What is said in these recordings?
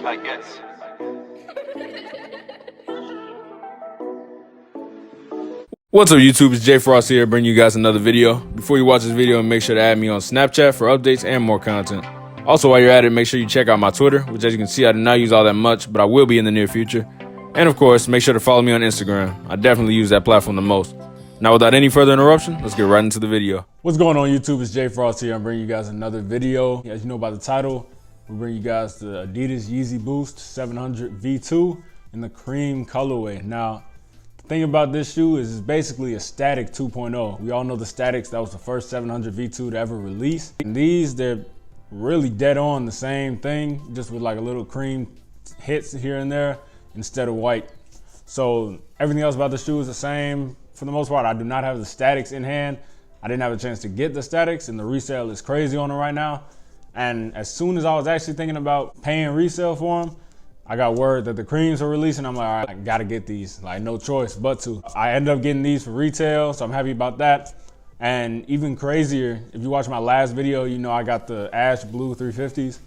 I guess. What's up YouTube, it's Jayefrosty here bringing you guys another video. Before you watch this video, make sure to add me on Snapchat for updates and more content. Also, while you're at it, make sure you check out my Twitter, which as you can see I do not use all that much, but I will be in the near future. And of course, make sure to follow me on Instagram. I definitely use that platform the most. Now without any further interruption, let's get right into the video. What's going on YouTube, it's Jayefrosty here. I'm bringing you guys another video. As you know by the title, we bring you guys the Adidas Yeezy Boost 700 V2 in the cream colorway. Now, thing about this shoe is it's basically a static 2.0. We all know the statics, that was the first 700 V2 to ever release. And these, they're really dead on the same thing, just with like a little cream hits here and there instead of white. So everything else about the shoe is the same for the most part. I do not have the statics in hand. I didn't have a chance to get the statics, and the resale is crazy on them right now. And as soon as I was actually thinking about paying resale for them, I got word that the creams are releasing. I'm like, all right, I gotta get these. Like, no choice but to. I ended up getting these for retail, so I'm happy about that. And even crazier, if you watch my last video, you know I got the ash blue 350s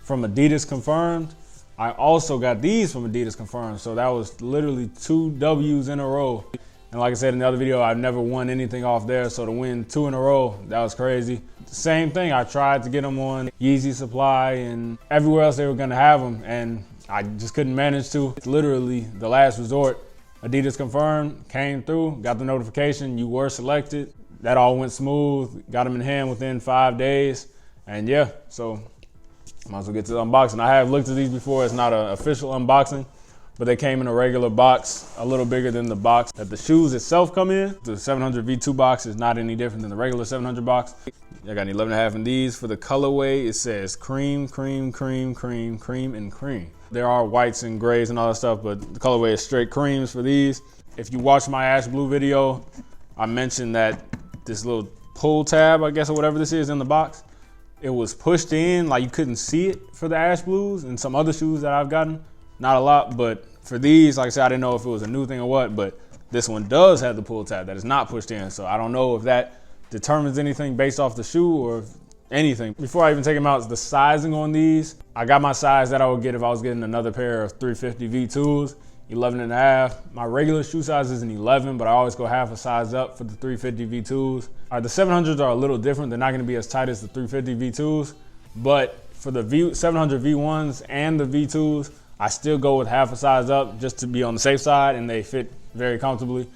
from Adidas Confirmed. I also got these from Adidas Confirmed, so that was literally 2 W's in a row. And like I said in the other video, I've never won anything off there, so to win 2 in a row, that was crazy. Same thing, I tried to get them on Yeezy Supply and everywhere else they were gonna have them, and I just couldn't manage to. It's literally the last resort. Adidas Confirmed came through, got the notification, you were selected. That all went smooth, got them in hand within 5 days. And yeah, so might as well get to the unboxing. I have looked at these before, it's not an official unboxing, but they came in a regular box, a little bigger than the box that the shoes itself come in. The 700 V2 box is not any different than the regular 700 box. I got an 11.5 in these. For the colorway, it says cream, cream, cream, cream, cream, and cream. There are whites and grays and all that stuff, but the colorway is straight creams for these. If you watch my ash blue video, I mentioned that this little pull tab, I guess, or whatever this is in the box, it was pushed in, like you couldn't see it for the ash blues and some other shoes that I've gotten. Not a lot, but for these, like I said, I didn't know if it was a new thing or what, but this one does have the pull tab that is not pushed in. So I don't know if that determines anything based off the shoe or if anything. Before I even take them out, the sizing on these, I got my size that I would get if I was getting another pair of 350 V2s, 11.5. My regular shoe size is an 11, but I always go half a size up for the 350 V2s. The 700s are a little different. They're not gonna be as tight as the 350 V2s, but for the 700 V1s and the V2s, I still go with half a size up just to be on the safe side, and they fit very comfortably.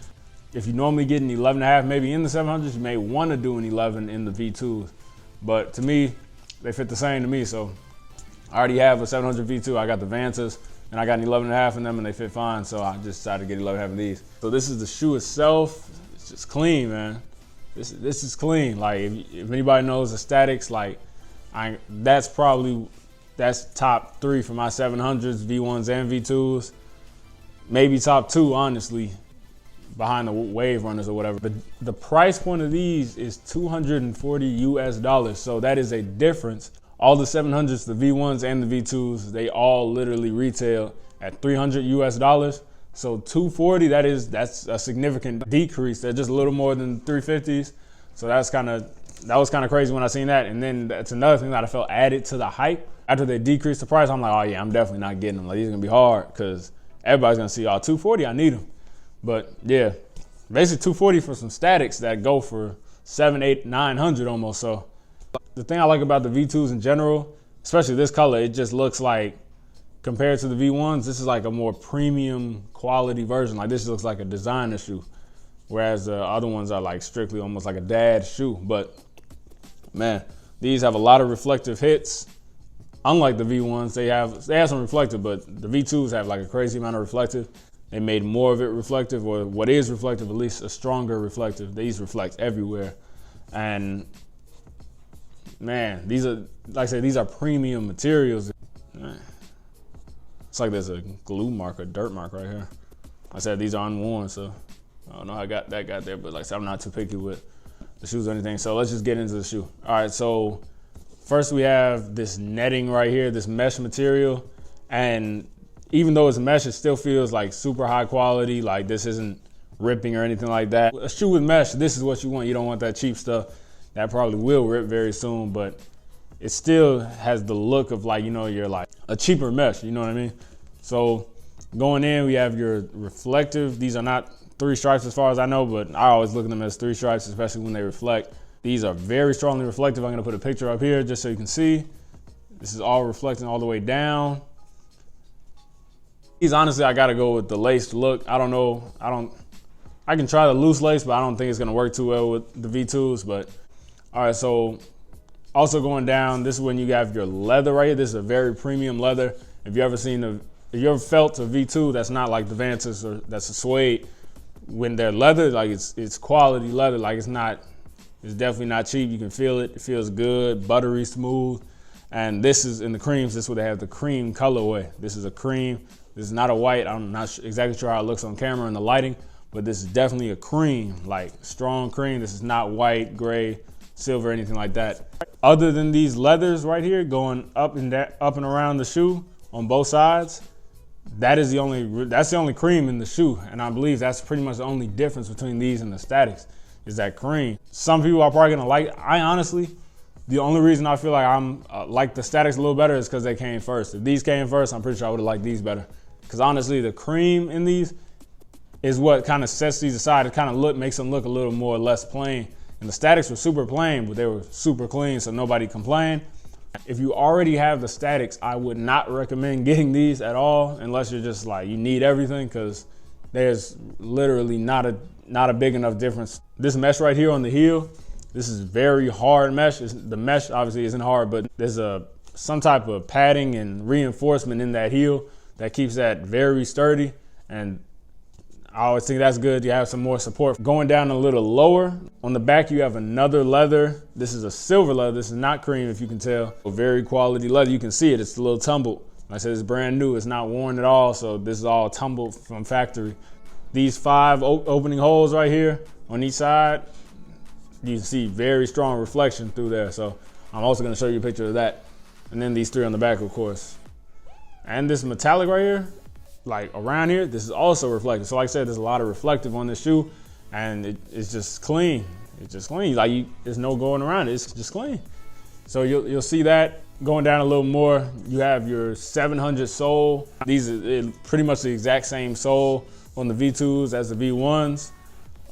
If you normally get an 11.5, maybe in the 700s, you may want to do an 11 in the V2s. But to me, they fit the same to me. So I already have a 700 V2. I got the Vantas, and I got an 11.5 in them, and they fit fine. So I just decided to get 11.5 of these. So this is the shoe itself. It's just clean, man. This is clean. Like if anybody knows the statics, like that's top 3 for my 700s, V1s and V2s. Maybe top 2, honestly, behind the Wave Runners or whatever. But the price point of these is $240 US. So that is a difference. All the 700s, the V1s and the V2s, they all literally retail at $300 US. So $240, that's a significant decrease. They're just a little more than 350s. So that was kind of crazy when I seen that. And then that's another thing that I felt added to the hype. After they decreased the price, I'm like, oh yeah, I'm definitely not getting them. Like, these are gonna be hard because everybody's gonna see, oh, 240, I need them. But yeah, basically 240 for some statics that go for 700, 800, 900 almost. So the thing I like about the V2s in general, especially this color, it just looks like, compared to the V1s, this is like a more premium quality version. Like, this looks like a designer shoe, whereas the other ones are like strictly almost like a dad shoe. But man, these have a lot of reflective hits. Unlike the V1s, they have some reflective, but the V2s have like a crazy amount of reflective. They made more of it reflective, or what is reflective, at least a stronger reflective. These reflect everywhere. And man, these are, like I said, these are premium materials. Man, it's like there's a glue mark, a dirt mark right here. I said these are unworn, so I don't know how that got there, but like I said, I'm not too picky with the shoes or anything. So let's just get into the shoe. All right, so first we have this netting right here, this mesh material. And even though it's mesh, it still feels like super high quality. Like, this isn't ripping or anything like that. A shoe with mesh, this is what you want. You don't want that cheap stuff that probably will rip very soon, but it still has the look of like, you know, you're like a cheaper mesh, you know what I mean? So going in, we have your reflective. These are not 3 stripes as far as I know, but I always look at them as 3 stripes, especially when they reflect. These are very strongly reflective. I'm gonna put a picture up here just so you can see. This is all reflecting all the way down. These, honestly, I gotta go with the laced look. I don't know, I can try the loose lace, but I don't think it's gonna work too well with the V2s, but all right, so also going down, this is when you have your leather right here. This is a very premium leather. If you ever felt a V2 that's not like the Vantas or that's a suede, when they're leather, like it's quality leather, like it's definitely not cheap. You can feel it. It feels good, buttery smooth. And this is in the creams. This is what they have, the cream colorway. This is a cream. This is not a white. I'm not exactly sure how it looks on camera in the lighting, but this is definitely a cream, like strong cream. This is not white, gray, silver, anything like that. Other than these leathers right here going up and around the shoe on both sides, that's the only cream in the shoe. And I believe that's pretty much the only difference between these and the statics is that cream. Some people are probably gonna like, the only reason I feel like I'm like the statics a little better is because they came first. If these came first, I'm pretty sure I would have liked these better. Because honestly, the cream in these is what kind of sets these aside. It kind of makes them look a little more or less plain. And the statics were super plain, but they were super clean, so nobody complained. If you already have the statics, I would not recommend getting these at all unless you're just like, you need everything, because there's literally not a big enough difference. This mesh right here on the heel, this is very hard mesh. The mesh obviously isn't hard, but there's some type of padding and reinforcement in that heel that keeps that very sturdy. And I always think that's good. You have some more support. Going down a little lower, on the back you have another leather. This is a silver leather. This is not cream, if you can tell. A very quality leather. You can see it. It's a little tumbled. Like I said, it's brand new. It's not worn at all, so this is all tumbled from factory. These 5 opening holes right here on each side, you can see very strong reflection through there. So I'm also going to show you a picture of that. And then these 3 on the back, of course. And this metallic right here, like around here, this is also reflective. So like I said, there's a lot of reflective on this shoe, and it's just clean. It's just clean. Like there's no going around it. It's just clean. So you'll see that. Going down a little more, you have your 700 sole. These are pretty much the exact same sole on the V2s as the V1s.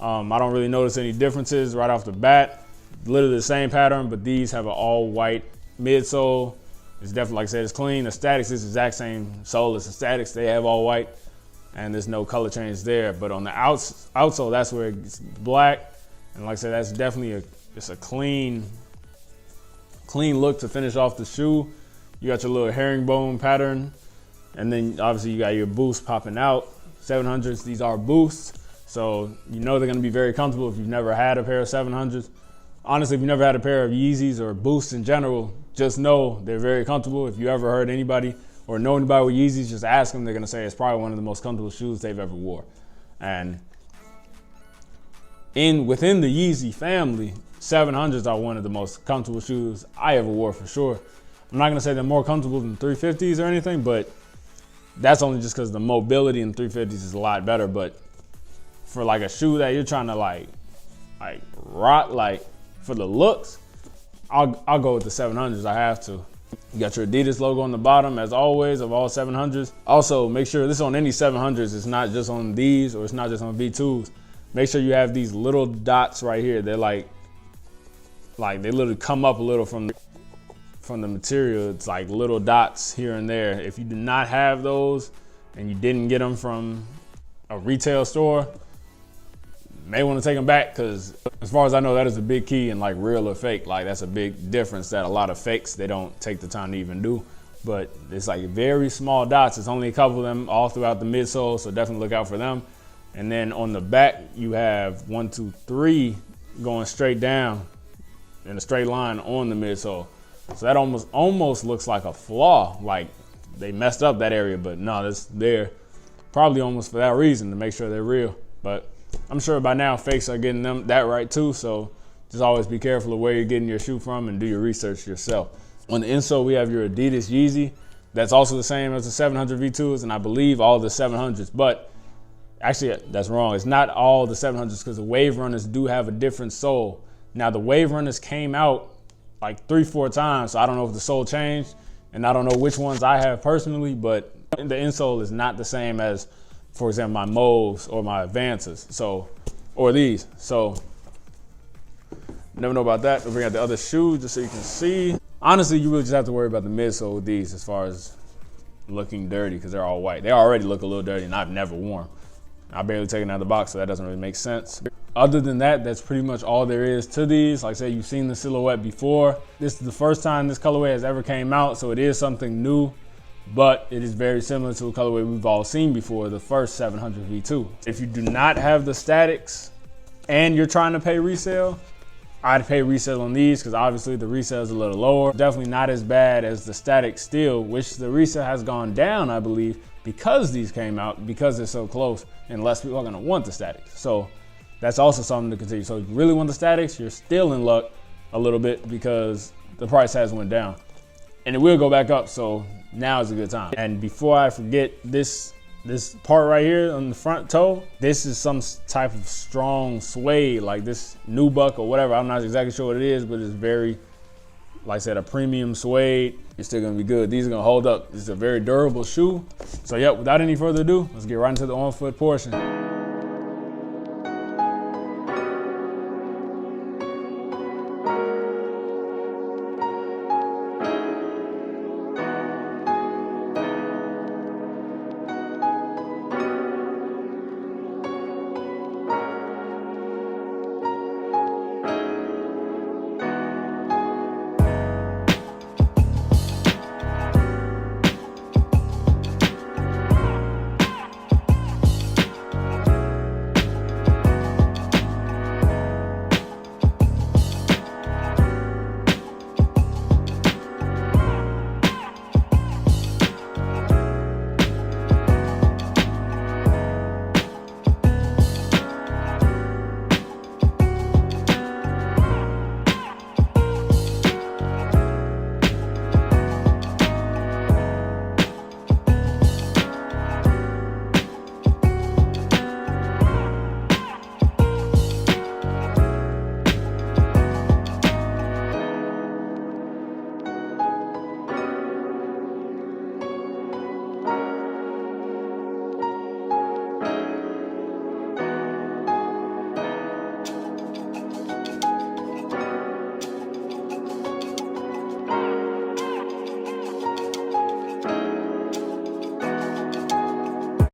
I don't really notice any differences right off the bat. Literally the same pattern, but these have an all white midsole. It's definitely, like I said, it's clean. The statics is the exact same sole as the statics. They have all white, and there's no color change there. But on the outsole, that's where it's black. And like I said, that's definitely it's a clean look to finish off the shoe. You got your little herringbone pattern, and then obviously you got your boost popping out. 700s, these are boosts, so you know they're gonna be very comfortable if you've never had a pair of 700s. Honestly, if you've never had a pair of Yeezys or boosts in general, just know they're very comfortable. If you ever heard anybody or know anybody with Yeezys, just ask them. They're gonna say it's probably one of the most comfortable shoes they've ever wore. And within the Yeezy family, 700s are one of the most comfortable shoes I ever wore for sure. I'm not gonna say they're more comfortable than 350s or anything, but that's only just because the mobility in 350s is a lot better. But for like a shoe that you're trying to like rock, like for the looks, I'll go with the 700s. I have to. You got your Adidas logo on the bottom, as always, of all 700s. Also, make sure this is on any 700s. It's not just on these, or it's not just on V2s. Make sure you have these little dots right here. They're like they literally come up a little from the material. It's like little dots here and there. If you do not have those and you didn't get them from a retail store, may want to take them back, because as far as I know, that is a big key in like real or fake. Like that's a big difference that a lot of fakes, they don't take the time to even do. But it's like very small dots. It's only a couple of them all throughout the midsole, so definitely look out for them. And then on the back, you have 1, 2, 3 going straight down in a straight line on the midsole. So that almost looks like a flaw, like they messed up that area, but no, it's there probably almost for that reason, to make sure they're real. But I'm sure by now fakes are getting them that right too, so just always be careful of where you're getting your shoe from and do your research yourself. On the insole, we have your Adidas Yeezy. That's also the same as the 700 V2s, and I believe all the 700s, but actually that's wrong. It's not all the 700s, because the Wave Runners do have a different sole. Now the Wave Runners came out like 3-4 times. So I don't know if the sole changed, and I don't know which ones I have personally, but the insole is not the same as, for example, my Moves or my Advances. So, or these. So never know about that. We'll bring out the other shoe just so you can see. Honestly, you really just have to worry about the midsole with these as far as looking dirty, because they're all white. They already look a little dirty, and I've never worn them. I barely take it out of the box, so that doesn't really make sense. Other than that, that's pretty much all there is to these. Like I said, you've seen the silhouette before. This is the first time this colorway has ever came out, so it is something new, but it is very similar to a colorway we've all seen before, the first 700 V2. If you do not have the statics and you're trying to pay resale, I'd pay resale on these because obviously the resale is a little lower. Definitely not as bad as the static steel, which the resale has gone down, I believe, because these came out, because they're so close, and less people are gonna want the statics. So that's also something to continue. So if you really want the statics, you're still in luck a little bit because the price has went down. And it will go back up, so now is a good time. And before I forget, this part right here on the front toe, this is some type of strong suede, like this nubuck or whatever. I'm not exactly sure what it is, but it's very, like I said, a premium suede. You're still gonna be good. These are gonna hold up. This is a very durable shoe. So yep, without any further ado, let's get right into the on-foot portion.